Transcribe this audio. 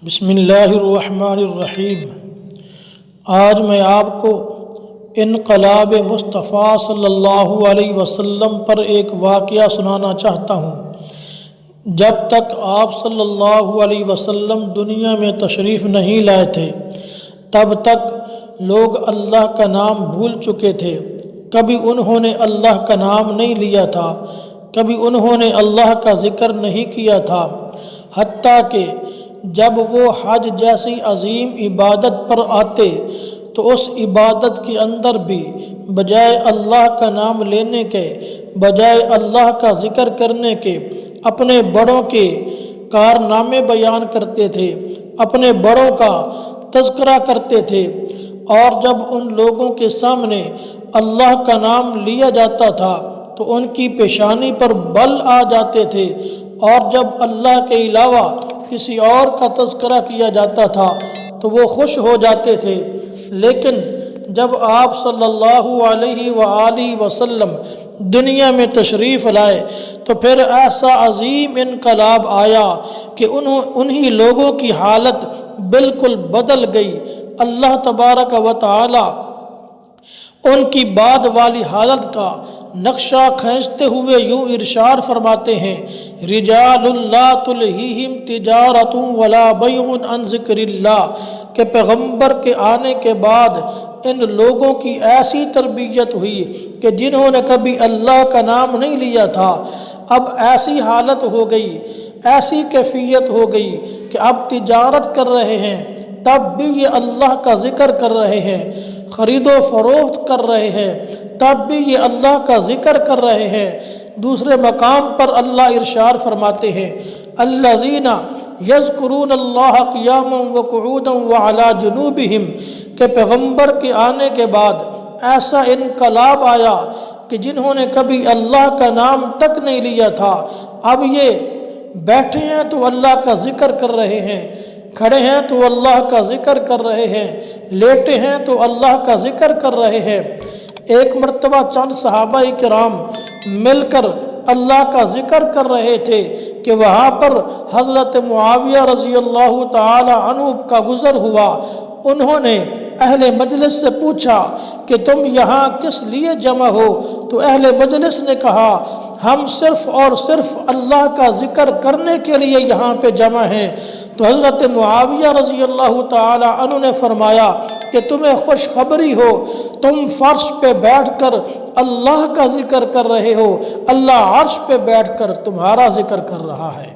بسم اللہ الرحمن الرحیم۔ آج میں آپ کو انقلاب مصطفیٰ صلی اللہ علیہ وسلم پر ایک واقعہ سنانا چاہتا ہوں۔ جب تک آپ صلی اللہ علیہ وسلم دنیا میں تشریف نہیں لائے تھے تب تک لوگ اللہ کا نام بھول چکے تھے۔ کبھی انہوں نے اللہ کا نام نہیں لیا تھا، کبھی انہوں نے اللہ کا ذکر نہیں کیا تھا، حتیٰ کہ جب وہ حج جیسی عظیم عبادت پر آتے تو اس عبادت کے اندر بھی بجائے اللہ کا نام لینے کے، بجائے اللہ کا ذکر کرنے کے، اپنے بڑوں کے کارنامے بیان کرتے تھے، اپنے بڑوں کا تذکرہ کرتے تھے۔ اور جب ان لوگوں کے سامنے اللہ کا نام لیا جاتا تھا تو ان کی پیشانی پر بل آ جاتے تھے، اور جب اللہ کے علاوہ کسی اور کا تذکرہ کیا جاتا تھا تو وہ خوش ہو جاتے تھے۔ لیکن جب آپ صلی اللہ علیہ وآلہ وسلم دنیا میں تشریف لائے تو پھر ایسا عظیم انقلاب آیا کہ انہی لوگوں کی حالت بالکل بدل گئی۔ اللہ تبارک و تعالی ان کی بعد والی حالت کا نقشہ کھینچتے ہوئے یوں ارشاد فرماتے ہیں: رجال لا تلہیہم تجارت ولا بیع عن ذکر اللہ، کہ پیغمبر کے آنے کے بعد ان لوگوں کی ایسی تربیت ہوئی کہ جنہوں نے کبھی اللہ کا نام نہیں لیا تھا، اب ایسی حالت ہو گئی، ایسی کیفیت ہو گئی کہ اب تجارت کر رہے ہیں تب بھی یہ اللہ کا ذکر کر رہے ہیں، خرید و فروخت کر رہے ہیں تب بھی یہ اللہ کا ذکر کر رہے ہیں۔ دوسرے مقام پر اللہ ارشاد فرماتے ہیں: الذین یذکرون اللہ قیاما وقعودا وعلی جنوبہم، کہ پیغمبر کے آنے کے بعد ایسا انقلاب آیا کہ جنہوں نے کبھی اللہ کا نام تک نہیں لیا تھا، اب یہ بیٹھے ہیں تو اللہ کا ذکر کر رہے ہیں، کھڑے ہیں تو اللہ کا ذکر کر رہے ہیں، لیٹے ہیں تو اللہ کا ذکر کر رہے ہیں۔ ایک مرتبہ چند صحابہ کرام مل کر اللہ کا ذکر کر رہے تھے کہ وہاں پر حضرت معاویہ رضی اللہ تعالی عنہ کا گزر ہوا۔ انہوں نے اہل مجلس سے پوچھا کہ تم یہاں کس لیے جمع ہو؟ تو اہل مجلس نے کہا ہم صرف اور صرف اللہ کا ذکر کرنے کے لیے یہاں پہ جمع ہیں۔ تو حضرت معاویہ رضی اللہ تعالی عنہ نے فرمایا کہ تمہیں خوشخبری ہو، تم فرش پہ بیٹھ کر اللہ کا ذکر کر رہے ہو، اللہ عرش پہ بیٹھ کر تمہارا ذکر کر رہا ہے۔